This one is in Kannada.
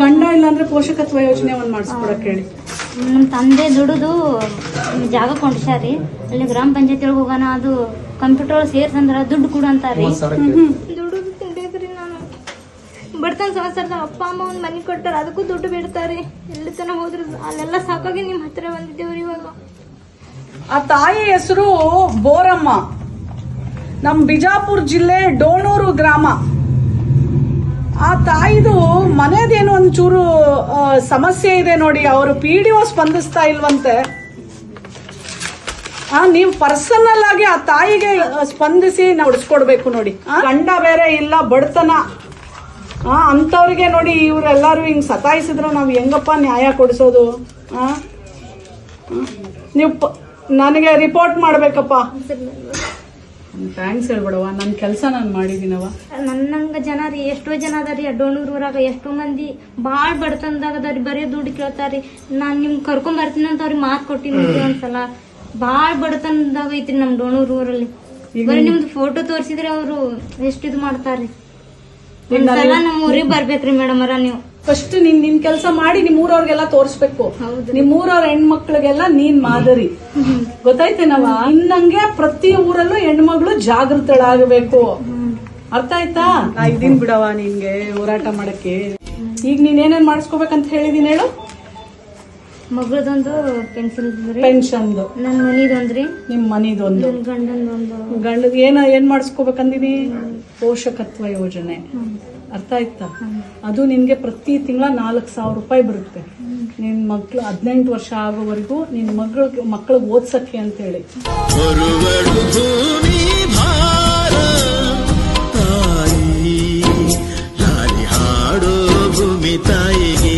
ಗಂಡ ಇಲ್ಲ ಅಂದ್ರೆ ಪೋಷಕತ್ವ ಯೋಜನೆ ಒಂದ್ ಮಾಡಿಸ್ಕೊಡಕ್ ಹೇಳಿ. ನಮ್ಮ ತಂದೆ ದುಡಿದು ಜಾಗ ಕೊಂಡ್ಸಾರಿ, ಅಲ್ಲಿ ಗ್ರಾಮ ಪಂಚಾಯತಿ ಒಳಗೆ ಹೋಗೋಣ, ಅದು ಕಂಪ್ಯೂಟರ್ ಸೇರ್ಸಂದ್ರ ದುಡ್ಡು ಕೊಡು ಅಂತಾರಿ. ದುಡ್ಡು ಬೇಕ್ರಿ, ನಾನು ಬಡತನ ಸಂಸಾರದ ಅಪ್ಪ ಅಮ್ಮ ಒಂದ್ ಮನೆ ಕೊಟ್ಟಾರ, ಅದಕ್ಕೂ ದುಡ್ಡು ಬಿಡ್ತಾರಿ. ಎಲ್ಲಿ ತನ ಹೋದ್ರು ಅಲ್ಲೆಲ್ಲ ಸಾಕಾಗಿ ನಿಮ್ ಹತ್ರ ಬಂದಿದ್ದೇವ್ರಿ. ಇವಾಗ ಆ ತಾಯಿ ಹೆಸರು ಬೋರಮ್ಮ, ನಮ್ ಬಿಜಾಪುರ ಜಿಲ್ಲೆ ಡೋಣೂರು ಗ್ರಾಮ. ಆ ತಾಯಿದು ಮನೆದೇನು ಒಂಚೂರು ಸಮಸ್ಯೆ ಇದೆ ನೋಡಿ, ಅವರು PDO ಸ್ಪಂದಿಸ್ತಾ ಇಲ್ವಂತೆ. ನೀವು ಪರ್ಸನಲ್ ಆಗಿ ಆ ತಾಯಿಗೆ ಸ್ಪಂದಿಸಿ ಹೊಡ್ಸ್ಕೊಡ್ಬೇಕು ನೋಡಿ. ಗಂಡ ಬೇರೆ ಇಲ್ಲ, ಬಡತನ ಅಂತವ್ರಿಗೆ ನೋಡಿ ಇವ್ರೆಲ್ಲಾರು ಹಿಂಗ್ ಸತಾಯಿಸಿದ್ರೆ ನಾವ್ ಹೆಂಗಪ್ಪ ನ್ಯಾಯ ಕೊಡಿಸೋದು? ನೀವು ನನಗೆ ರಿಪೋರ್ಟ್ ಮಾಡ್ಬೇಕಪ್ಪ. ಥ್ಯಾಂಕ್ಸ್ ಹೇಳ್ಬಿಡವ, ನನ್ನ ಕೆಲಸ ನಾನು ಮಾಡಿದ್ದೀನವ. ನನ್ನಂಗ ಜನ ರೀ, ಎಷ್ಟೋ ಜನ ಅದಾರಿ ಡೋಣೂರ್ ಊರಾಗ, ಎಷ್ಟೋ ಮಂದಿ ಬಾಳ ಬಡತನದಾಗ ಅದಾರಿ, ಬರೀ ದುಡ್ಡು ಕೇಳ್ತಾರಿ. ನಾನ್ ನಿಮ್ ಕರ್ಕೊಂಡ್ ಬರ್ತೀನಿ ಅಂತ ಅವ್ರಿಗೆ ಮಾತು ಕೊಟ್ಟಿನಿ ಒಂದ್ಸಲ. ಬಾಳ ಬಡತನದಾಗ ಐತ್ರಿ ನಮ್ ಡೋಣೂರ್ ಊರಲ್ಲಿ. ಬರೀ ನಿಮ್ದು ಫೋಟೋ ತೋರಿಸಿದ್ರೆ ಅವ್ರು ಎಷ್ಟು ಇದು ಮಾಡ್ತಾರ್ರಿ. ಒಂದ್ಸಲ ನಮ್ ಊರಿಗೆ ಬರ್ಬೇಕ್ರಿ ಮೇಡಮ್ ಅವರ. ನೀವು ಫಸ್ಟ್ ನಿನ್ ಕೆಲಸ ಮಾಡಿ ನಿಮ್ಮೂರವ್ರಿಗೆಲ್ಲ ತೋರಿಸ್ಬೇಕು. ನಿಮ್ಮೂರವ್ರ ಹೆಣ್ಮಕ್ಳಿಗೆಲ್ಲ ನೀನ್ ಮಾದರಿ, ಗೊತ್ತಾಯ್ತೇನವ? ಇನ್ನಂಗೆ ಪ್ರತಿ ಊರಲ್ಲೂ ಹೆಣ್ಮಗಳು ಜಾಗೃತಳಾಗಬೇಕು, ಅರ್ಥ ಆಯ್ತಾ? ನಾ ಇದೀನ್ ಬಿಡವ ನಿನ್ಗೆ ಹೋರಾಟ ಮಾಡಕ್ಕೆ. ಈಗ ನೀನ್ ಏನೇನ್ ಮಾಡಿಸ್ಕೋಬೇಕಂತ ಹೇಳಿದೀನಿ ಹೇಳು. ಮಗಳದೊಂದು ಪೆನ್ಷನ್, ನನ್ ಮನಿದೊಂದ್ರಿ, ನಿಮ್ ಮನಿದೊಂದು, ಗಂಡದ ಏನ್ ಮಾಡಿಸ್ಕೋಬೇಕಂದಿನಿ? ಪೋಷಕತ್ವ ಯೋಜನೆ, ಅರ್ಥ ಆಯ್ತಾ? ಅದು ನಿನ್ಗೆ ಪ್ರತಿ ತಿಂಗಳ 4,000 ರೂಪಾಯಿ ಬರುತ್ತೆ. ನಿನ್ ಮಕ್ಳು 18 ವರ್ಷ ಆಗೋವರೆಗೂ ನಿನ್ ಮಕ್ಳಿಗೆ ಓದ್ಸಕ್ಕೆ ಅಂತ ಹೇಳಿ. ತಾಯಿಗೆ